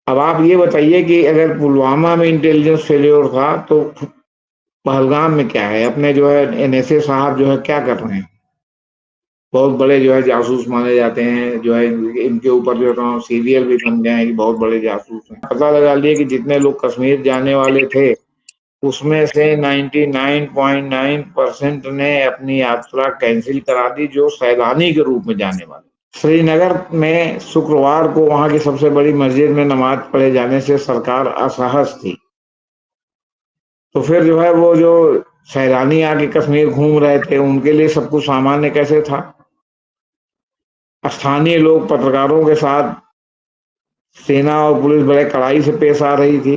अब आप ये बताइए कि अगर पुलवामा में इंटेलिजेंस फेल्योर था तो पहलगाम में क्या है? अपने जो है एनएसए साहब जो है क्या कर रहे हैं? बहुत बड़े जो है जासूस माने जाते हैं, जो है इनके ऊपर जो है सीरियल भी बन गए हैं कि बहुत बड़े जासूस हैं। पता लगा लिए कि जितने लोग कश्मीर जाने वाले थे उसमें से 99.9% ने अपनी यात्रा कैंसिल करा दी, जो सैलानी के रूप में जाने वाले। श्रीनगर में शुक्रवार को वहां की सबसे बड़ी मस्जिद में नमाज पढ़े जाने से सरकार असहज थी। तो फिर जो है वो जो सैलानी आके कश्मीर घूम रहे थे उनके लिए सब कुछ सामान्य कैसे था? स्थानीय लोग पत्रकारों के साथ सेना और पुलिस बड़े कड़ाई से पेश आ रही थी।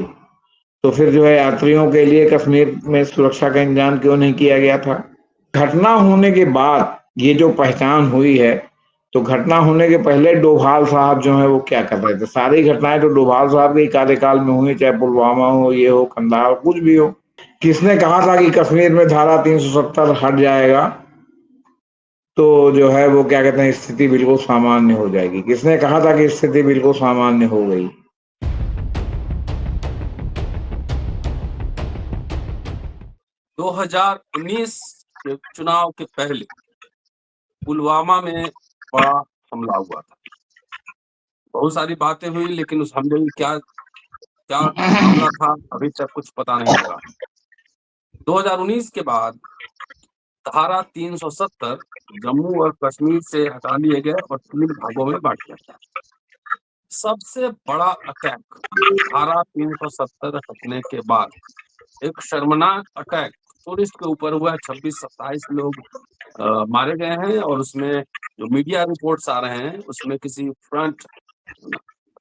तो फिर जो है यात्रियों के लिए कश्मीर में सुरक्षा का इंतजाम क्यों नहीं किया गया था? घटना होने के बाद ये जो पहचान हुई है, तो घटना होने के पहले डोभाल साहब जो है वो क्या कर रहे थे? सारी घटनाएं तो डोभाल साहब के कार्यकाल में हुई, चाहे पुलवामा हो, ये हो, कंधार, कुछ भी हो। किसने कहा था कि कश्मीर में धारा 370 हट जाएगा तो जो है वो क्या कहते हैं स्थिति बिल्कुल सामान्य हो जाएगी? किसने कहा था कि स्थिति बिल्कुल सामान्य हो गई? 2019 के चुनाव के पहले पुलवामा में बड़ा हमला हुआ था। बहुत सारी बातें हुई, लेकिन उस हमले में क्या क्या मामला था अभी तक कुछ पता नहीं लगा। 2019 के बाद धारा 370 जम्मू और कश्मीर से हटा लिए गए और 3 भागों में बांट दिया गया। सबसे बड़ा अटैक धारा 370 हटने के बाद, एक शर्मनाक अटैक टूरिस्ट के ऊपर हुआ। 26-27 लोग मारे गए हैं और उसमें जो मीडिया रिपोर्ट्स आ रहे हैं उसमें किसी फ्रंट,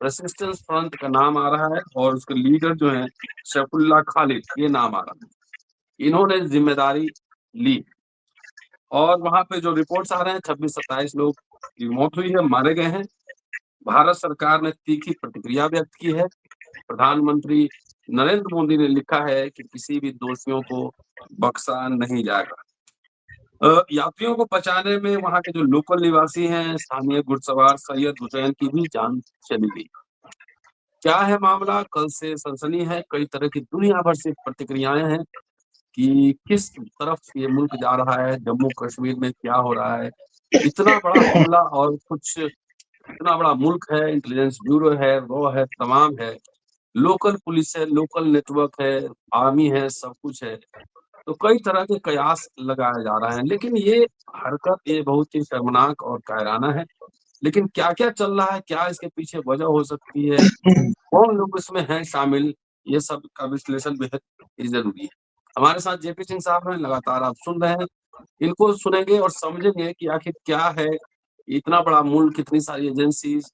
रेसिस्टेंस फ्रंट का नाम आ रहा है और उसके लीडर जो हैं सैफुल्लाह खालिद, ये नाम आ रहा है। इन्होंने जिम्मेदारी ली और वहां पे जो रिपोर्ट्स आ रहे हैं 26-27 लोग की मौत हुई है, मारे गए हैं। भारत सरकार ने तीखी प्रतिक्रिया व्यक्त की है। प्रधानमंत्री नरेंद्र मोदी ने लिखा है कि किसी भी दोषियों को बख्शा नहीं जाएगा। यात्रियों को बचाने में वहां के जो लोकल निवासी हैं, स्थानीय घुड़सवार सैयद हुसैन की भी जान चली गई। क्या है मामला? कल से सनसनी है, कई तरह की दुनिया भर से प्रतिक्रियाएं हैं कि किस तरफ ये मुल्क जा रहा है, जम्मू कश्मीर में क्या हो रहा है। इतना बड़ा हमला और कुछ इतना बड़ा मुल्क है, इंटेलिजेंस ब्यूरो है, रॉ है, तमाम है, लोकल पुलिस है, लोकल नेटवर्क है, आर्मी है, सब कुछ है। तो कई तरह के कयास लगाए जा रहे हैं, लेकिन ये हरकत ये बहुत ही शर्मनाक और कायराना है। लेकिन क्या-क्या चल रहा है, क्या इसके पीछे वजह हो सकती है, कौन लोग इसमें हैं शामिल, ये सब का विश्लेषण बेहद ही ज़रूरी है। हमारे साथ जेपी सिंह साहब हैं, लगातार आप सुन रहे हैं। इनको सुनेंगे और समझेंगे कि आखिर क्या है, इतना बड़ा मुल्क, इतनी सारी एजेंसीज़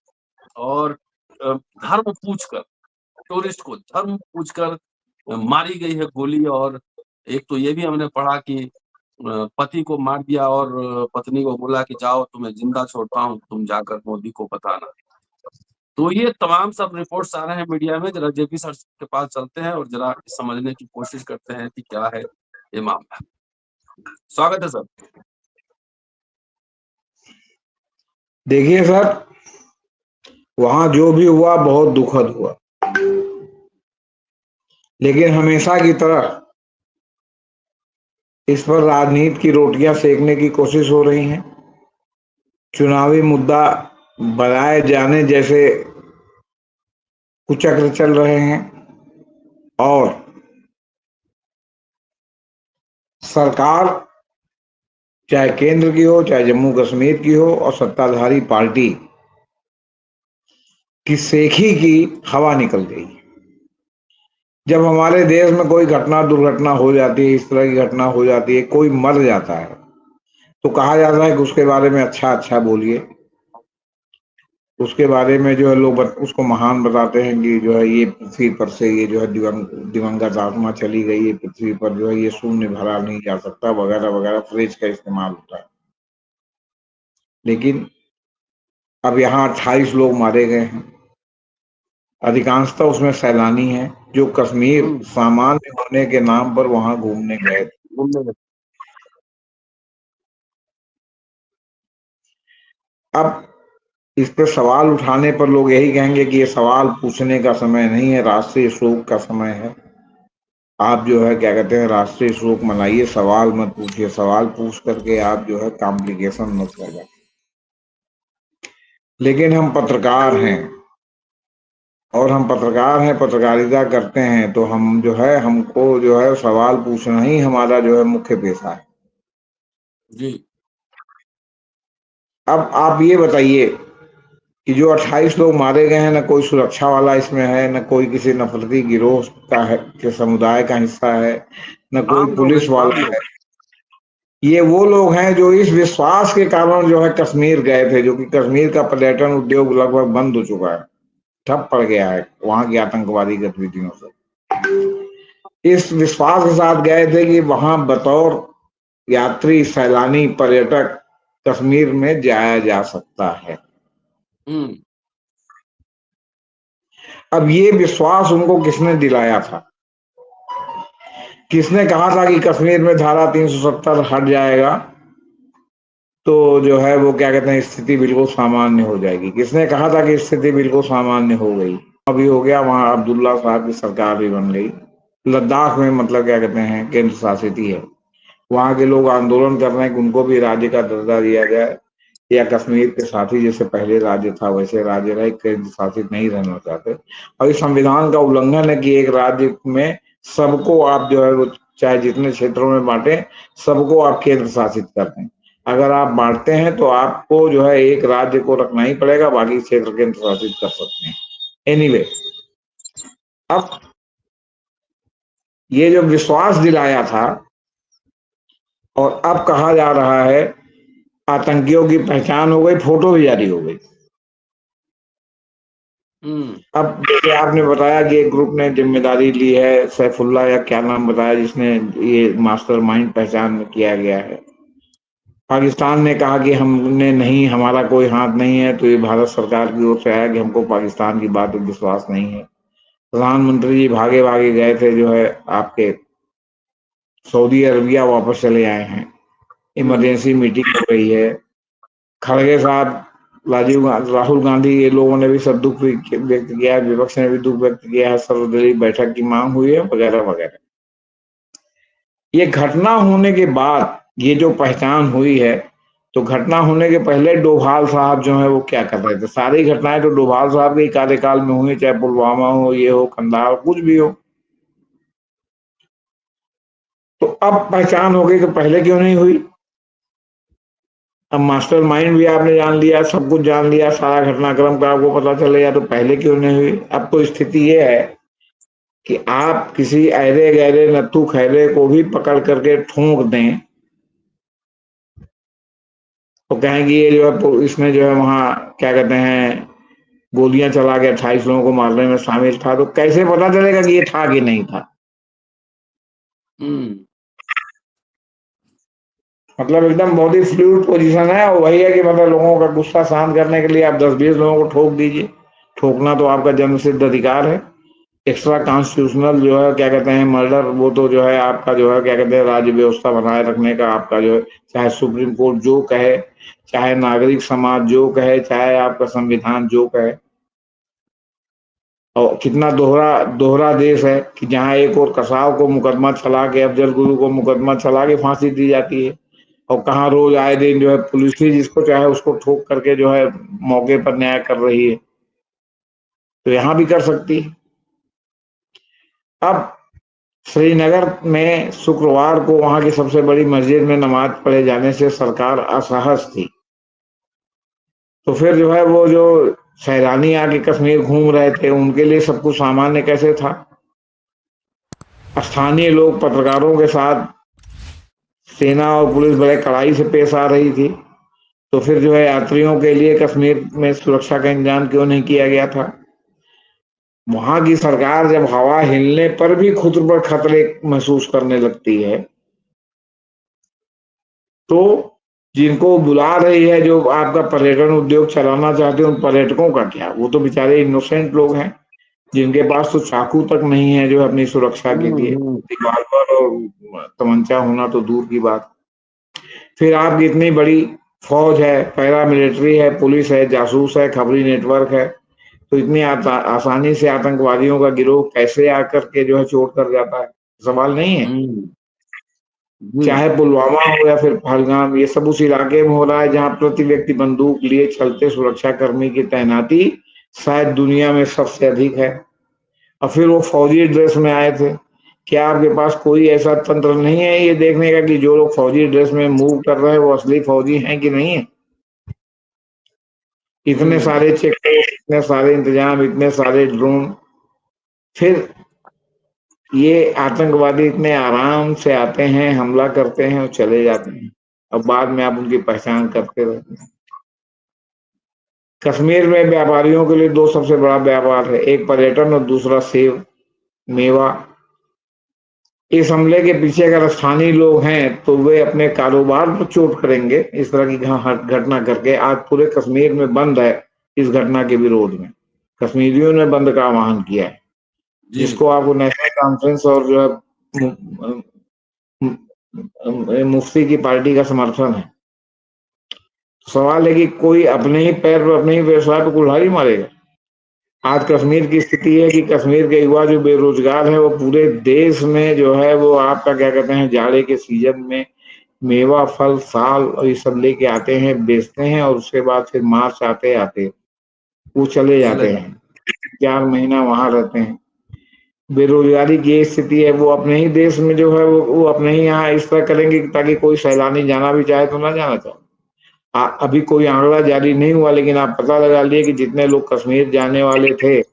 और धर्म पूछकर, टूरिस्ट को धर्म पूछकर मारी गई है गोली। और एक तो ये भी हमने पढ़ा कि पति को मार दिया और पत्नी को बोला कि जाओ तुम्हें जिंदा छोड़ता हूँ, तुम जाकर मोदी को बताना। तो ये तमाम सब रिपोर्ट्स आ रहे हैं मीडिया में। जरा जेपी सर के पास चलते हैं और जरा समझने की कोशिश करते हैं कि क्या है ये मामला। स्वागत है सर। देखिए सर, वहां जो भी हुआ बहुत दुखद हुआ, लेकिन हमेशा की तरह इस पर राजनीति की रोटियां सेकने की कोशिश हो रही है। चुनावी मुद्दा बनाए जाने जैसे कुचक्र चल रहे हैं और सरकार चाहे केंद्र की हो चाहे जम्मू कश्मीर की हो और सत्ताधारी पार्टी की सेखी की हवा निकल गई। जब हमारे देश में कोई घटना दुर्घटना हो जाती है, इस तरह की घटना हो जाती है, कोई मर जाता है, तो कहा जाता है कि उसके बारे में अच्छा अच्छा बोलिए। उसके बारे में जो है लोग उसको महान बताते हैं कि जो है ये पृथ्वी पर से ये जो है दिवंगत आत्मा चली गई, ये पृथ्वी पर जो है ये शून्य भरा नहीं जा सकता, वगैरह वगैरह फ्रेज का इस्तेमाल होता है। लेकिन अब यहाँ 28 लोग मारे गए हैं, अधिकांशतः उसमें सैलानी हैं जो कश्मीर सामान्य होने के नाम पर वहां घूमने गए थे। घूमने। अब इस पे सवाल उठाने पर लोग यही कहेंगे कि ये सवाल पूछने का समय नहीं है, राष्ट्रीय शोक का समय है। आप जो है क्या कहते हैं, राष्ट्रीय शोक मनाइए, सवाल मत पूछिए। सवाल पूछ करके आप जो है कॉम्प्लिकेशन मत करवाइए। लेकिन हम पत्रकार हैं, और हम पत्रकार हैं, पत्रकारिता करते हैं, तो हम जो है, हमको जो है सवाल पूछना ही हमारा जो है मुख्य पेशा है। जी। अब आप ये बताइए कि जो 28 लोग मारे गए हैं, न कोई सुरक्षा वाला इसमें है, न कोई किसी नफरती गिरोह का है, के समुदाय का हिस्सा है, न कोई आम लोग हैं, पुलिस वाला आम लोग। है। ये वो लोग हैं जो इस विश्वास के कारण जो है कश्मीर गए थे, जो कि कश्मीर का पर्यटन उद्योग लगभग बंद हो चुका है, ठप पड़ गया है वहां की आतंकवादी गतिविधियों से। इस विश्वास के साथ गए थे कि वहां बतौर यात्री, सैलानी, पर्यटक कश्मीर में जाया जा सकता है। अब ये विश्वास उनको किसने दिलाया था? किसने कहा था कि कश्मीर में धारा 370 हट जाएगा तो जो है वो क्या कहते हैं, स्थिति बिल्कुल सामान्य हो जाएगी? किसने कहा था कि स्थिति बिल्कुल सामान्य हो गई? अभी हो गया, वहां अब्दुल्ला साहब की सरकार भी बन गई। लद्दाख में मतलब क्या कहते हैं, केंद्र शासित ही है। वहां के लोग आंदोलन कर रहे हैं कि उनको भी राज्य का दर्जा दिया जाए, या कश्मीर के साथ ही जैसे पहले राज्य था वैसे राज्य रहे, केंद्र शासित नहीं रहना चाहते। और इस संविधान का उल्लंघन है कि एक राज्य में सबको आप जो है वो चाहे जितने क्षेत्रों में बांटे, सबको आप केंद्र शासित कर दें। अगर आप बांटते हैं तो आपको जो है एक राज्य को रखना ही पड़ेगा, बाकी क्षेत्र केंद्र शासित कर सकते हैं। एनीवे, अब ये जो विश्वास दिलाया था, और अब कहा जा रहा है आतंकियों की पहचान हो गई, फोटो भी जारी हो गई। अब जैसे आपने बताया कि एक ग्रुप ने जिम्मेदारी ली है, सैफुल्ला या क्या नाम बताया, जिसने ये मास्टरमाइंड पहचान किया गया है। पाकिस्तान ने कहा कि हमने नहीं, हमारा कोई हाथ नहीं है, तो ये भारत सरकार की ओर से आया कि हमको पाकिस्तान की बात पर विश्वास नहीं है। प्रधानमंत्री जी भागे भागे गए थे जो है आपके सऊदी अरबिया, वापस चले आए हैं। इमरजेंसी मीटिंग हो रही है। खड़गे साहब, राहुल गांधी, ये लोगों ने भी सब दुख व्यक्त किया है, विपक्ष ने भी दुख व्यक्त किया है, सर्वदलीय बैठक की मांग हुई है, वगैरह वगैरह। ये घटना होने के बाद ये जो पहचान हुई है, तो घटना होने के पहले डोभाल साहब जो है वो क्या कर रहे थे? सारी घटनाएं तो डोभाल साहब के कार्यकाल में हुई, चाहे पुलवामा हो, ये हो, कंधार, कुछ भी हो। तो अब पहचान हो गई, तो पहले क्यों नहीं हुई? अब मास्टरमाइंड भी आपने जान लिया, सब कुछ जान लिया, सारा घटनाक्रम का आपको पता चले गया, तो पहले क्यों नहीं हुई? अब तो स्थिति ये है कि आप किसी ऐरे गहरे नत्थू खैरे को भी पकड़ करके ठोक दें तो कहेंगे ये जो है इसमें जो है वहां क्या कहते हैं गोलियां चला के 28 लोगों को मारने में शामिल था। तो कैसे पता चलेगा कि ये था कि नहीं था? मतलब एकदम बहुत ही फ्लूइड पोजीशन है। और वही है कि मतलब लोगों का गुस्सा शांत करने के लिए आप 10-20 लोगों को ठोक दीजिए। ठोकना तो आपका जन्मसिद्ध अधिकार है। एक्स्ट्रा कॉन्स्टिट्यूशनल जो है क्या कहते हैं मर्डर, वो तो जो है आपका जो है क्या कहते हैं राज्य व्यवस्था बनाए रखने का आपका जो है, चाहे सुप्रीम कोर्ट जो कहे, चाहे नागरिक समाज जो कहे, चाहे आपका संविधान जो कहे। और कितना दोहरा दोहरा देश है कि जहां एक और कसाव को मुकदमा चला के, अफजल गुरु को मुकदमा चला के फांसी दी जाती है, और कहाँ रोज आए दिन जो है पुलिस ही जिसको चाहे उसको ठोक करके जो है मौके पर न्याय कर रही है। तो यहां भी कर सकती है। अब श्रीनगर में शुक्रवार को वहां की सबसे बड़ी मस्जिद में नमाज पढ़े जाने से सरकार असहज थी। तो फिर जो है वो जो सैलानी आके कश्मीर घूम रहे थे उनके लिए सब कुछ सामान्य कैसे था? स्थानीय लोग पत्रकारों के साथ सेना और पुलिस बड़े कड़ाई से पेश आ रही थी। तो फिर जो है यात्रियों के लिए कश्मीर में सुरक्षा का इंतजाम क्यों नहीं किया गया था? वहां की सरकार जब हवा हिलने पर भी खुद पर खतरे महसूस करने लगती है, तो जिनको बुला रही है, जो आपका पर्यटन उद्योग चलाना चाहते हैं, उन पर्यटकों का क्या? वो तो बेचारे इनोसेंट लोग हैं जिनके पास तो चाकू तक नहीं है जो अपनी सुरक्षा के लिए। रिवॉल्वर और तमंचा होना तो दूर की बात। फिर आप इतनी बड़ी फौज है, पैरामिलिट्री है, पुलिस है, जासूस है, खबरी नेटवर्क है। तो इतनी आसानी से आतंकवादियों का गिरोह कैसे आकर के जो है चोट कर जाता है, सवाल नहीं है। जी चाहे पुलवामा हो या फिर पहलगाम, ये सब उस इलाके में हो रहा है जहां प्रति व्यक्ति बंदूक लिए चलते सुरक्षा कर्मी की तैनाती शायद दुनिया में सबसे अधिक है। और फिर वो फौजी ड्रेस में आए थे। क्या आपके पास कोई ऐसा तंत्र नहीं है ये देखने का कि जो लोग फौजी ड्रेस में मूव कर रहे हैं वो असली फौजी हैं कि नहीं है? इतने सारे चेक पोस्ट, इतने सारे इंतजाम, इतने सारे ड्रोन, फिर ये आतंकवादी इतने आराम से आते हैं, हमला करते हैं और चले जाते हैं। अब बाद में आप उनकी पहचान करते रहते हैं। कश्मीर में व्यापारियों के लिए दो सबसे बड़ा व्यापार है, एक पर्यटन और दूसरा सेब मेवा। इस हमले के पीछे अगर स्थानीय लोग हैं तो वे अपने कारोबार पर चोट करेंगे इस तरह की घटना करके। आज पूरे कश्मीर में बंद है इस घटना के विरोध में। कश्मीरियों ने बंद का आह्वान किया है, जिसको आपको नेशनल कॉन्फ्रेंस और जो है मुफ्ती की पार्टी का समर्थन है। सवाल है कि कोई अपने ही पैर पर, अपने ही व्यवसाय पर कुल्हाड़ी मारेगा। आज कश्मीर की स्थिति है कि कश्मीर के युवा जो बेरोजगार है वो पूरे देश में जो है वो आपका क्या कहते हैं जाड़े के सीजन में मेवा, फल, साल और ये सब लेके आते हैं, बेचते हैं और उसके बाद फिर मार्च आते आते वो चले जाते हैं, 4 महीना वहां रहते हैं। बेरोजगारी की स्थिति है, वो अपने ही देश में जो है वो अपने ही यहाँ इस तरह करेंगे ताकि कोई सैलानी जाना भी चाहे तो ना जाना चाहे। अभी कोई आंकड़ा जारी नहीं हुआ, लेकिन आप पता लगा लिए कि जितने लोग कश्मीर जाने वाले थे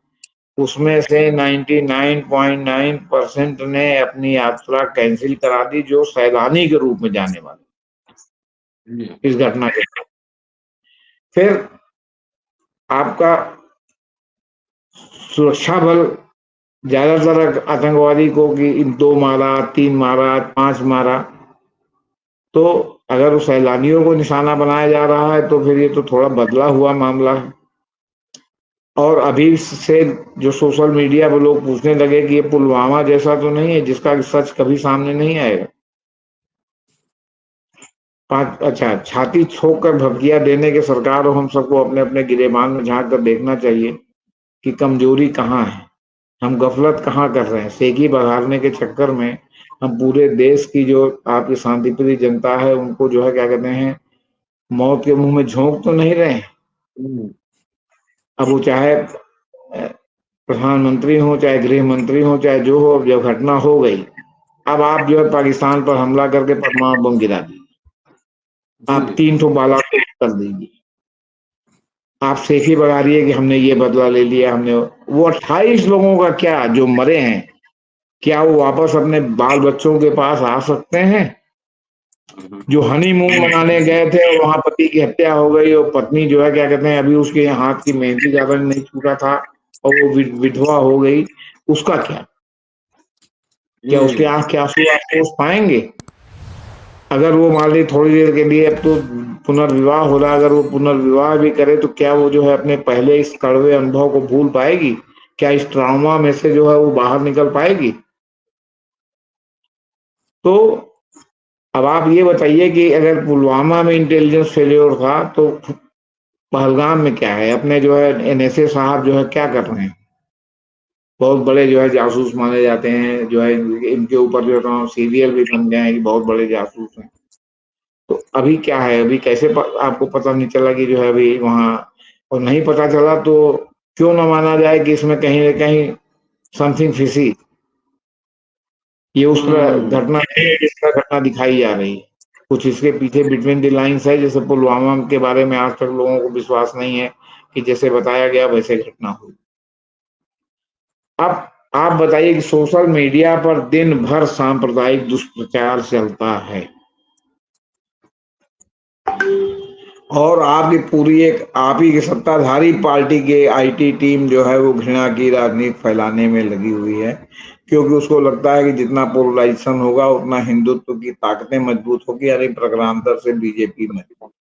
उसमें से 99.9% ने अपनी यात्रा कैंसिल करा दी, जो सैलानी के रूप में जाने वाले इस घटना के। फिर आपका सुरक्षा बल ज्यादातर आतंकवादी को कि 2 मारा, 3 मारा, 5 मारा, तो अगर सैलानियों को निशाना बनाया जा रहा है तो फिर ये तो थोड़ा बदला हुआ मामला है। और अभी से जो सोशल मीडिया पर लोग पूछने लगे कि ये पुलवामा जैसा तो नहीं है जिसका सच कभी सामने नहीं आएगा। अच्छा, छाती छोक कर धमकियां देने के सरकार और हम सबको अपने अपने गिरेबान में झांक कर देखना चाहिए कि कमजोरी कहाँ है, हम गफलत कहाँ कर रहे हैं। सेकी बघाड़ने के चक्कर में हम पूरे देश की जो आपकी शांतिप्रिय जनता है उनको जो है क्या कहते हैं मौत के मुंह में झोंक तो नहीं रहे हैं। अब वो चाहे प्रधानमंत्री हो, चाहे गृह मंत्री हो, चाहे जो हो, अब जब घटना हो गई, अब आप जो है पाकिस्तान पर हमला करके परमाणु बम गिरा दीजिए, आप 3 ठो बालाकोट कर दीजिए, आप सेखी बगा रही कि हमने ये बदला ले लिया, हमने वो 28 लोगों का क्या जो मरे हैं, क्या वो वापस अपने बाल बच्चों के पास आ सकते हैं? जो हनीमून मनाने गए थे और वहां पति की हत्या हो गई और पत्नी जो है क्या कहते हैं अभी उसके हाथ की मेहंदी ज्यादा नहीं छूटा था और वो विधवा हो गई, उसका क्या उसके आंख के आंसू आप सोच पाएंगे? अगर वो मान ली थोड़ी देर के लिए, अब तो पुनर्विवाह हो रहा है, अगर वो पुनर्विवाह भी करे तो क्या वो जो है अपने पहले इस कड़वे अनुभव को भूल पाएगी? क्या इस ट्रॉमा में से जो है वो बाहर निकल पाएगी? तो अब आप ये बताइए कि अगर पुलवामा में इंटेलिजेंस फेलियर था तो पहलगाम में क्या है? अपने जो है एनएसए साहब जो है क्या कर रहे हैं? बहुत बड़े जो है जासूस माने जाते हैं, जो है इनके ऊपर जो है सीरियल भी बन गए हैं कि बहुत बड़े जासूस हैं। तो अभी क्या है, अभी कैसे आपको पता नहीं चला कि जो है अभी वहां, और नहीं पता चला तो क्यों ना माना जाए कि इसमें कहीं ना कहीं समथिंग फिशी, ये उस घटना है जिस तरह घटना दिखाई जा रही है, कुछ इसके पीछे बिटवीन द लाइंस है। जैसे पुलवामा के बारे में आज तक लोगों को विश्वास नहीं है कि जैसे बताया गया वैसे घटना हुई। अब आप बताइए कि सोशल मीडिया पर दिन भर सांप्रदायिक दुष्प्रचार चलता है और आपकी पूरी एक आप ही की सत्ताधारी पार्टी के आईटी टीम जो है वो घृणा की राजनीति फैलाने में लगी हुई है, क्योंकि उसको लगता है कि जितना पोलराइजेशन होगा उतना हिंदुत्व की ताकतें मजबूत होगी, यानी प्रकारांतर से बीजेपी मजबूत।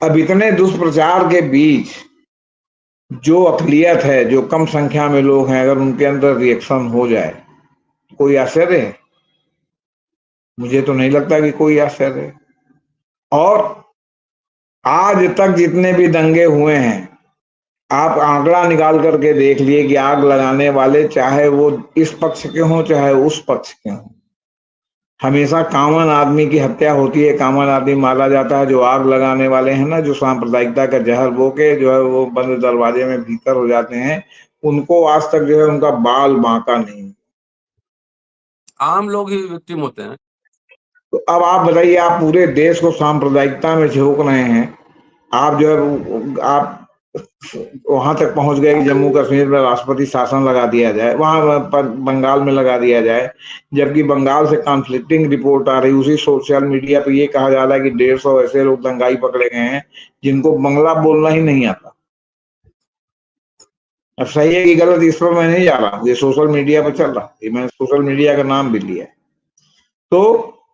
अब इतने दुष्प्रचार के बीच जो अकलियत है, जो कम संख्या में लोग हैं, अगर उनके अंदर रिएक्शन हो जाए कोई आश्चर्य है? मुझे तो नहीं लगता कि कोई आश्चर्य है। और आज तक जितने भी दंगे हुए हैं, आप आंकड़ा निकाल करके देख लिए कि आग लगाने वाले चाहे वो इस पक्ष के हों चाहे उस पक्ष के हों, हमेशा कॉमन आदमी की हत्या होती है, कॉमन आदमी मारा जाता है। जो आग लगाने वाले हैं ना, जो सांप्रदायिकता का जहर बो के जो है वो बंद दरवाजे में भीतर हो जाते हैं, उनको आज तक जो है उनका बाल बांका नहीं। आम लोग ही विक्टिम होते हैं। तो अब आप बताइए, आप पूरे देश को सांप्रदायिकता में झोंक रहे हैं। आप जो है आप वहां तक पहुंच गए कि जम्मू कश्मीर में राष्ट्रपति शासन लगा दिया जाए, वहां बंगाल में लगा दिया जाए, जबकि बंगाल से कॉन्फ्लिक्टिंग रिपोर्ट आ रही। उसी सोशल मीडिया पे ये कहा जा रहा है कि 150 ऐसे लोग दंगाई पकड़े गए हैं जिनको बंगला बोलना ही नहीं आता। अब सही है कि गलत, इस पर मैं नहीं जा रहा हूँ, ये सोशल मीडिया पर चल रहा है, मैंने सोशल मीडिया का नाम भी लिया है। तो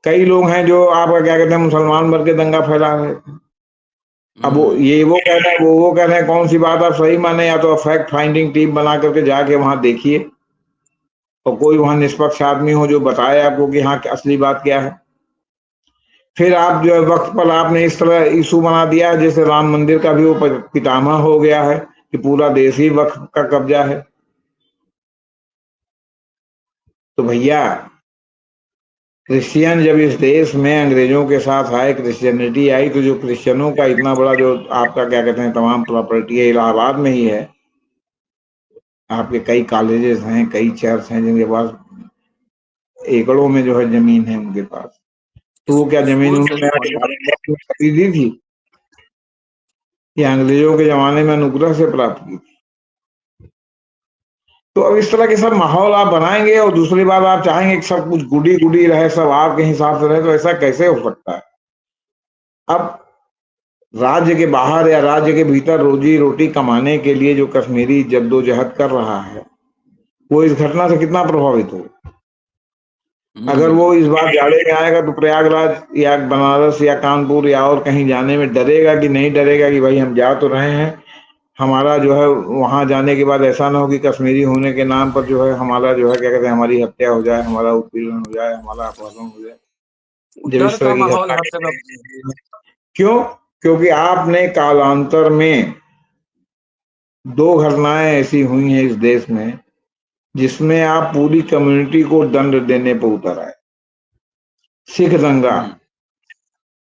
कई लोग हैं जो आपका क्या कहते हैं, मुसलमान भर के दंगा फैला रहे थे। अब वो कह रहे हैं, वो कह रहे हैं, कौन सी बात आप सही माने, या तो फैक्ट फाइंडिंग टीम बना करके जाके वहां देखिए और कोई वहां निष्पक्ष आदमी हो जो बताए आपको कि हाँ असली बात क्या है। फिर आप जो है वक्त पर आपने इस तरह इशू बना दिया है जैसे राम मंदिर का भी वो पितामह हो गया है कि पूरा देश ही वक्त का कब्जा है। तो भैया, क्रिश्चियन जब इस देश में अंग्रेजों के साथ आए, क्रिश्चियनिटी आई, तो जो क्रिश्चियनों का इतना बड़ा जो आपका क्या कहते हैं तमाम प्रॉपर्टी है, इलाहाबाद में ही है। आपके कई कॉलेजेस हैं, कई चर्च हैं जिनके पास एकड़ों में जो है जमीन है उनके पास। तो वो क्या जमीन स्कूल से उन्होंने खरीदी थी या अंग्रेजों के जमाने में अनुग्रह से प्राप्त की थी? तो अब इस तरह के सब माहौल आप बनाएंगे और दूसरी बात आप चाहेंगे कि सब कुछ गुडी गुडी रहे, सब आपके हिसाब से रहे, तो ऐसा कैसे हो सकता है? अब राज्य के बाहर या राज्य के भीतर रोजी रोटी कमाने के लिए जो कश्मीरी जद्दोजहद कर रहा है, वो इस घटना से कितना प्रभावित हो? अगर वो इस बार जाड़े में आएगा तो प्रयागराज या बनारस या कानपुर या और कहीं जाने में डरेगा कि नहीं डरेगा कि भाई हम जा तो रहे हैं, हमारा जो है वहां जाने के बाद ऐसा ना हो कि कश्मीरी होने के नाम पर जो है हमारा जो है क्या कहते हैं हमारी हत्या हो जाए, हमारा उत्पीड़न हो जाए, हमारा अपहरण हो जाए। जब डर इस तरह का की माहौल घटना, हर जगह। क्यों? क्योंकि आपने कालांतर में 2 घटनाएं ऐसी हुई हैं इस देश में जिसमें आप पूरी कम्युनिटी को दंड देने पर उतर आए। सिख दंगा,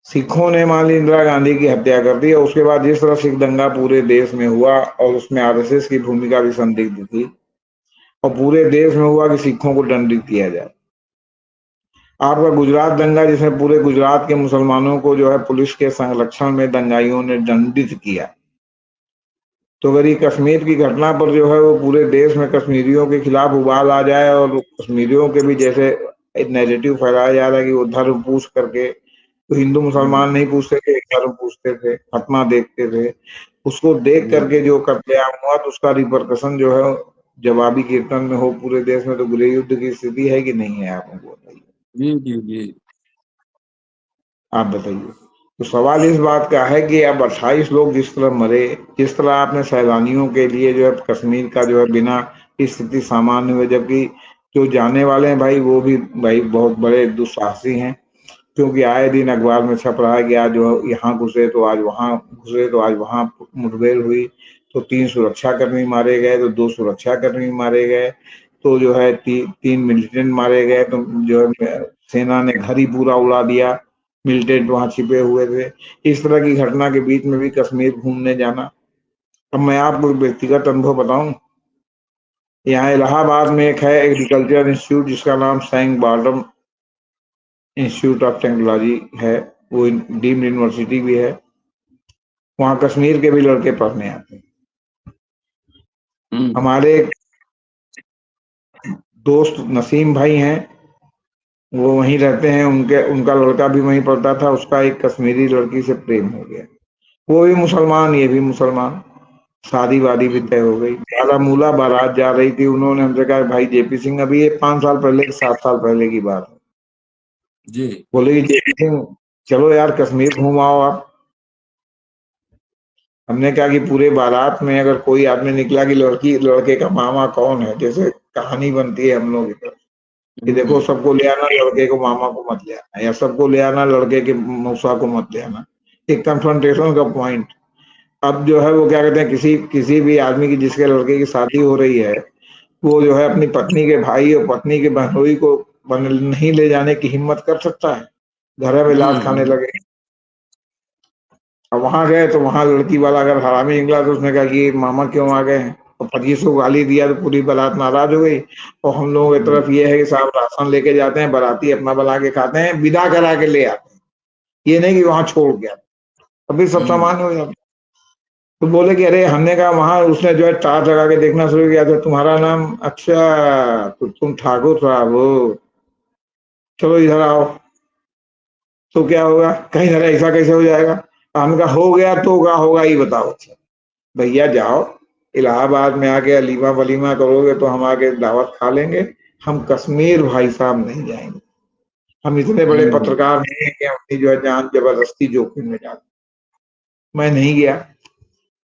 सिखों ने मान ली इंदिरा गांधी की हत्या कर दी और उसके बाद जिस तरह सिख दंगा पूरे देश में हुआ और उसमें आरएसएस की भूमिका भी संदिग्ध थी और पूरे देश में हुआ कि सिखों को दंडित किया जाए। आपका गुजरात दंगा जिसमें पूरे गुजरात के मुसलमानों को जो है पुलिस के संरक्षण में दंगाइयों ने दंडित किया। तो अगर ये कश्मीर की घटना पर जो है वो पूरे देश में कश्मीरियों के खिलाफ उबाल आ जाए और कश्मीरियों के भी जैसे एक नैरेटिव फैलाया जा रहा है कि वो धर्म पूछ करके, तो हिंदू मुसलमान नहीं पूछते थे, धर्म पूछते थे, फतवा देखते थे, उसको देख करके जो कत्लेआम हुआ तो उसका रिपरकशन जो है जवाबी कीर्तन में हो पूरे देश में, तो गृह युद्ध की स्थिति है कि नहीं है? आप हमको बताइए। जी जी जी। आप बताइए। तो सवाल इस बात का है कि अब 28 लोग जिस तरह मरे, जिस तरह आपने सैलानियों के लिए जो है कश्मीर का जो है बिना स्थिति सामान्य हुए, जबकि जो जाने वाले हैं भाई वो भी भाई बहुत बड़े दुस्साहसी हैं, क्योंकि आए दिन अखबार में छप रहा है कि आज जो यहाँ घुसे तो आज वहां घुसे तो आज वहां मुठभेड़ हुई, तो 3 सुरक्षाकर्मी मारे गए, तो 2 सुरक्षाकर्मी मारे गए, तो जो है 3 मिलिटेंट मारे गए, तो जो है सेना ने घर ही पूरा उड़ा दिया, मिलिटेंट वहां छिपे हुए थे। इस तरह की घटना के बीच में भी कश्मीर घूमने जाना। अब मैं आपको व्यक्तिगत अनुभव बताऊं, यहाँ इलाहाबाद में एक है एग्रीकल्चर इंस्टीट्यूट जिसका नाम सैंग बार्डम इंस्टीट्यूट ऑफ टेक्नोलॉजी है, वो डीम्ड यूनिवर्सिटी भी है, वहाँ कश्मीर के भी लड़के पढ़ने आते हैं। हमारे दोस्त नसीम भाई हैं, वो वहीं रहते हैं, उनका लड़का भी वहीं पढ़ता था, उसका एक कश्मीरी लड़की से प्रेम हो गया, वो भी मुसलमान ये भी मुसलमान, शादी वादी भी तय हो गई, बारामूला बारात जा रही थी, उन्होंने हमसे कहा भाई जेपी सिंह, अभी ये 5 साल पहले 7 साल पहले की बात है, जी बोले कि जेपी सिंह चलो यार कश्मीर घूम आओ आप। हमने कहा कि पूरे बारात में अगर कोई आदमी निकला कि लड़की लड़के का मामा कौन है, जैसे कहानी बनती है हम लोग इधर, कि देखो सबको ले आना, लड़के को मामा को मत ले आना, या सबको ले आना, लड़के के मौसा को मत ले आना। एक कन्फ्रंटेशन का पॉइंट। अब जो है वो क्या कहते हैं, किसी किसी भी आदमी की जिसके लड़के की शादी हो रही है, वो जो है अपनी पत्नी के भाई और पत्नी के बहनोई को नहीं ले जाने की हिम्मत कर सकता है? घर में लात खाने लगे। अब वहां गए तो वहां लड़की वाला अगर हरामी निकला तो उसने कहा कि मामा क्यों आ गए हैं, और 25 को गाली दिया तो पूरी बारात नाराज हो गई। और हम लोगों की तरफ ये है कि साहब राशन लेके जाते हैं, बाराती अपना बना के खाते हैं, विदा करा के ले आते हैं, ये नहीं कि वहां छोड़ गया। अभी सब सामान्य हो जाता। तो बोले कि अरे, हमने कहा वहां उसने जो है टार लगा के देखना शुरू किया था, तुम्हारा नाम, अच्छा तो तुम ठाकुर साहब हो, चलो इधर आओ। तो क्या होगा, कहीं जरा ऐसा कैसे हो जाएगा? हमने कहा हो गया तो क्या होगा ये बताओ। भैया जाओ, इलाहाबाद में आके अलीमा वलीमा करोगे तो हम आके दावत खा लेंगे। हम कश्मीर भाई साहब नहीं जाएंगे। हम इतने बड़े पत्रकार नहीं है कि हम अपनी जो है जान जबरदस्ती जोखिम में डालें। मैं नहीं गया।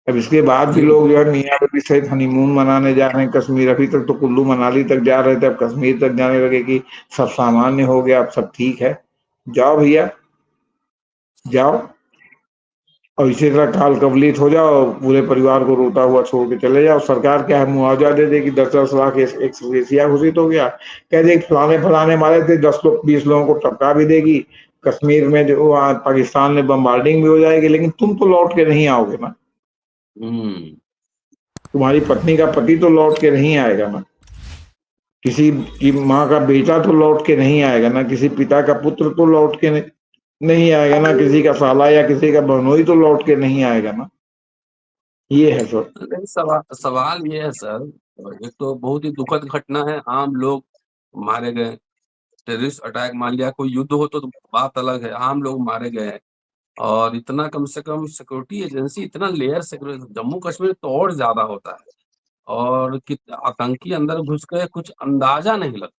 अब इसके बाद भी लोग जो है मियाँ बीवी सहित हनीमून मनाने जा रहे हैं कश्मीर। अभी तक तो कुल्लू मनाली तक जा रहे थे, अब कश्मीर तक जाने लगे कि सब सामान्य हो गया, अब सब ठीक है। जाओ भैया, जाओ, और इसी तरह काल कवलित हो जाओ, पूरे परिवार को रोता हुआ छोड़ के चले जाओ। सरकार क्या है, मुआवजा दे देगी, 10-10 लाख एक घोषित हो गया। कह दे फलाने फलाने मारे थे, 10 लोग 20 लोगों को टपका भी देगी। कश्मीर में जो पाकिस्तान में बम्बार्डिंग भी हो जाएगी, लेकिन तुम तो लौट के नहीं आओगे ना। तुम्हारी पत्नी का पति तो लौट के नहीं आएगा ना। किसी की माँ का बेटा तो लौट के नहीं आएगा ना। किसी पिता का पुत्र तो लौट के नहीं आएगा ना। किसी का साला या किसी का बहनोई तो लौट के नहीं आएगा ना। ये है सर। नहीं, सवाल ये है सर, एक तो बहुत ही दुखद घटना है, आम लोग मारे गए, टेररिस्ट अटैक, मान लिया कोई युद्ध हो तो बात अलग है, आम लोग मारे गए। और इतना कम से कम सिक्योरिटी एजेंसी, इतना लेयर सिक्योरिटी, जम्मू कश्मीर तो और ज्यादा होता है, और आतंकी अंदर घुस गए, कुछ अंदाजा नहीं लगता।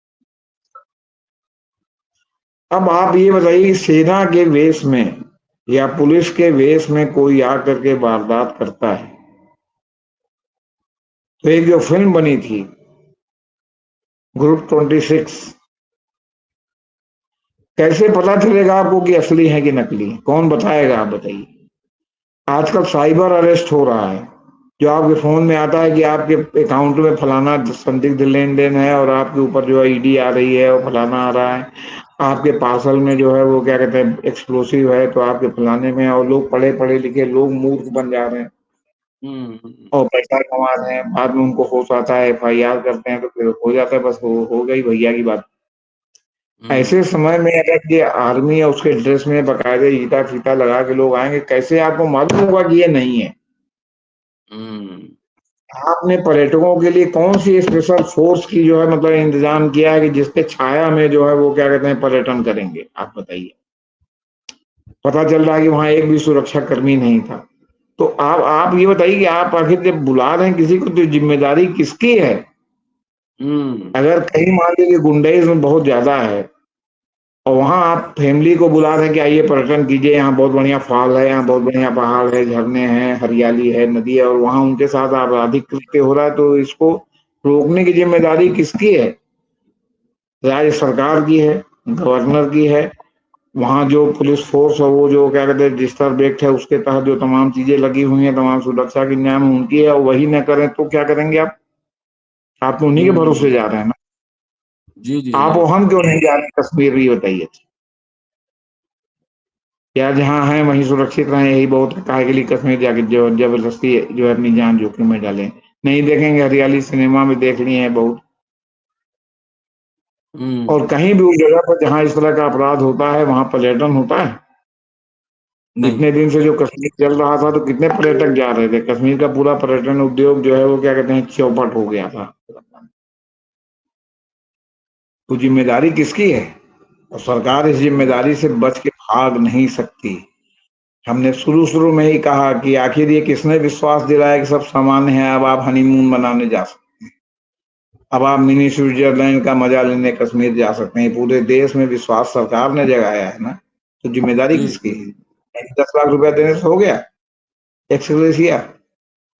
अब आप ये बताइए, सेना के वेश में या पुलिस के वेश में कोई आकर के वारदात करता है, तो एक जो फिल्म बनी थी ग्रुप 26, कैसे पता चलेगा आपको कि असली है कि नकली? कौन बताएगा, आप बताइए। आजकल साइबर अरेस्ट हो रहा है, जो आपके फोन में आता है कि आपके अकाउंट में फलाना संदिग्ध लेन देन है, और आपके ऊपर जो है ईडी आ रही है और फलाना आ रहा है। आपके पार्सल में जो है वो क्या कहते हैं एक्सप्लोसिव है, तो आपके फलाने में, और लोग पढ़े पढ़े लिखे लोग मूर्ख बन जा रहे हैं और पैसा कमा रहे हैं। बाद में उनको होश आता है, FIR करते हैं, तो फिर हो जाता है, बस हो गई भैया की बात। ऐसे समय में अगर ये आर्मी या उसके ड्रेस में बकायदे ईटा फीता लगा के लोग आएंगे, कैसे आपको मालूम होगा कि ये नहीं है? आपने पर्यटकों के लिए कौन सी स्पेशल फोर्स की जो है मतलब इंतजाम किया है कि जिसके छाया में जो है वो क्या कहते हैं पर्यटन करेंगे? आप बताइए। पता चल रहा है कि वहां एक भी सुरक्षा कर्मी नहीं था। तो आप ये बताइए कि आप आखिर जब बुला रहे हैं किसी को, तो जिम्मेदारी किसकी है? अगर कहीं मान लीजिए गुंडाइज्म बहुत ज्यादा है, और वहां आप फैमिली को बुला रहे हैं कि आइए पर्यटन कीजिए, यहाँ बहुत बढ़िया फॉल है, यहाँ बहुत बढ़िया पहाड़ है, झरने हैं, हरियाली है, नदी है, और वहां उनके साथ आपराधिक कृत्य हो रहा है, तो इसको रोकने की जिम्मेदारी किसकी है? राज्य सरकार की है, गवर्नर की है। वहां जो पुलिस फोर्स है वो जो क्या कहते हैं डिस्टर्ब एक्ट है उसके तहत जो तमाम चीजें लगी हुई हैं, तमाम सुरक्षा के इंतजाम उनकी है, और वही न करें तो क्या करेंगे आप तो उन्हीं के भरोसे जा रहे हैं ना। जी जी आप जी। हम क्यों नहीं जा रहे कश्मीर, ये बताइए। या जहाँ है वहीं सुरक्षित रहें, यही बहुत है। काहे के लिए कश्मीर जाके जो जबरदस्ती जो है अपनी जान जोखिम में डालें? नहीं देखेंगे, हरियाली सिनेमा में देख लिए हैं बहुत। और कहीं भी उस जगह पर जहाँ इस तरह का अपराध होता है वहां पर्यटन होता है? नहीं। इतने दिन से जो कश्मीर चल रहा था तो कितने पर्यटक जा रहे थे? कश्मीर का पूरा पर्यटन उद्योग जो है वो क्या कहते हैं चौपट हो गया था। तो जिम्मेदारी किसकी है? और सरकार इस जिम्मेदारी से बच के भाग नहीं सकती। हमने शुरू शुरू में ही कहा कि आखिर ये किसने विश्वास दिलाया कि सब सामान्य है, अब आप हनीमून मनाने जा सकते हैं, अब आप मिनी स्विट्जरलैंड का मजा लेने कश्मीर जा सकते हैं। पूरे देश में विश्वास सरकार ने जगाया है ना, तो जिम्मेदारी किसकी है? 10 लाख रुपया देने से हो गया एक्सग्रेशिया?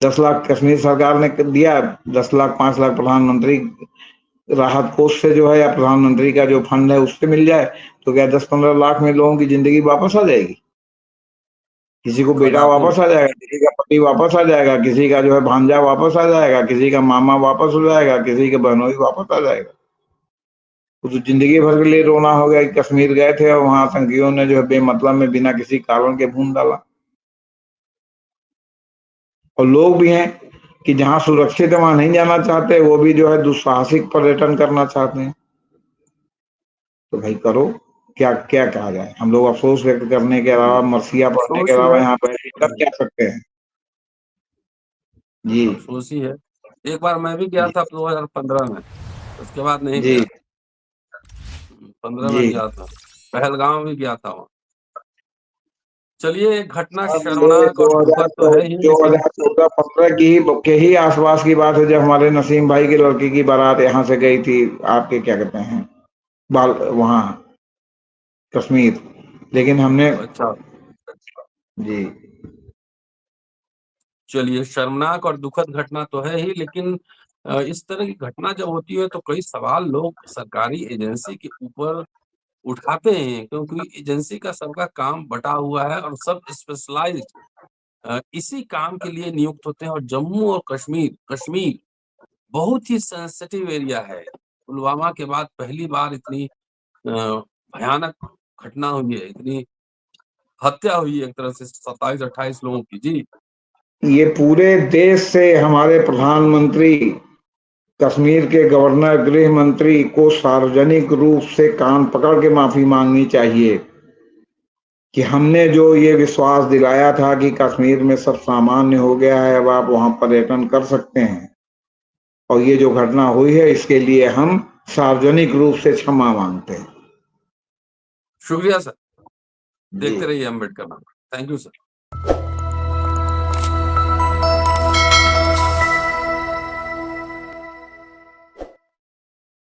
10 लाख कश्मीर सरकार ने दिया, 10 लाख 5 लाख प्रधानमंत्री राहत कोष से जो है या प्रधानमंत्री का जो फंड है उससे मिल जाए तो क्या 10-15 लाख में लोगों की जिंदगी वापस आ जाएगी? किसी को कल बेटा आपने वापस आ जाएगा, किसी का पति वापस आ जाएगा, किसी का जो है भांजा वापस आ जाएगा, किसी का मामा वापस हो जाएगा, किसी के बहनोई वापस आ जाएगा। वो तो जिंदगी भर के लिए रोना हो गया कि कश्मीर गए थे और वहां आतंकियों ने जो है बेमतलब में बिना किसी कारण के भून डाला। और लोग भी हैं कि जहां सुरक्षित है वहां नहीं जाना चाहते, वो भी जो है दुस्साहसिक पर्यटन करना चाहते हैं। तो भाई करो, क्या क्या कहा जाए? हम लोग अफसोस व्यक्त करने के अलावा, मरसिया पढ़ने के अफसोस ही अलावा है। यहाँ पर कर क्या सकते हैं? जी अफसोस ही है। एक बार मैं भी गया जी था 2015 में, उसके बाद नहीं जी गया। 15 जी। में गया था, पहलगाम भी गया था वहाँ। चलिए, एक घटना अब ये शर्मनाक और दुखद तो है ही, दो लेकिन हजार चौदह पंद्रह के ही आसपास की बात है जब हमारे नसीम भाई की लड़की की बारात यहाँ से गई थी, आपके क्या कहते हैं, बाल वहाँ कश्मीर। लेकिन हमने अच्छा, जी चलिए, शर्मनाक और दुखद घटना तो है ही, लेकिन इस तरह की घटना जब होती है तो कई सवाल लोग सरकारी एजेंसी के ऊपर उठाते हैं, क्योंकि एजेंसी का सबका काम बटा हुआ है और सब स्पेशलाइज्ड इसी काम के लिए नियुक्त होते हैं। और जम्मू और कश्मीर कश्मीर बहुत ही सेंसिटिव एरिया है। पुलवामा के बाद पहली बार इतनी भयानक घटना हुई है, इतनी हत्या हुई है एक तरह से 27-28 लोगों की। जी, ये पूरे देश से हमारे प्रधानमंत्री, कश्मीर के गवर्नर, गृह मंत्री को सार्वजनिक रूप से कान पकड़ के माफी मांगनी चाहिए कि हमने जो ये विश्वास दिलाया था कि कश्मीर में सब सामान्य हो गया है, अब आप वहां पर्यटन कर सकते हैं, और ये जो घटना हुई है इसके लिए हम सार्वजनिक रूप से क्षमा मांगते हैं। शुक्रिया सर। जी। देखते रहिए अम्बेडकर नामा। Thank you sir.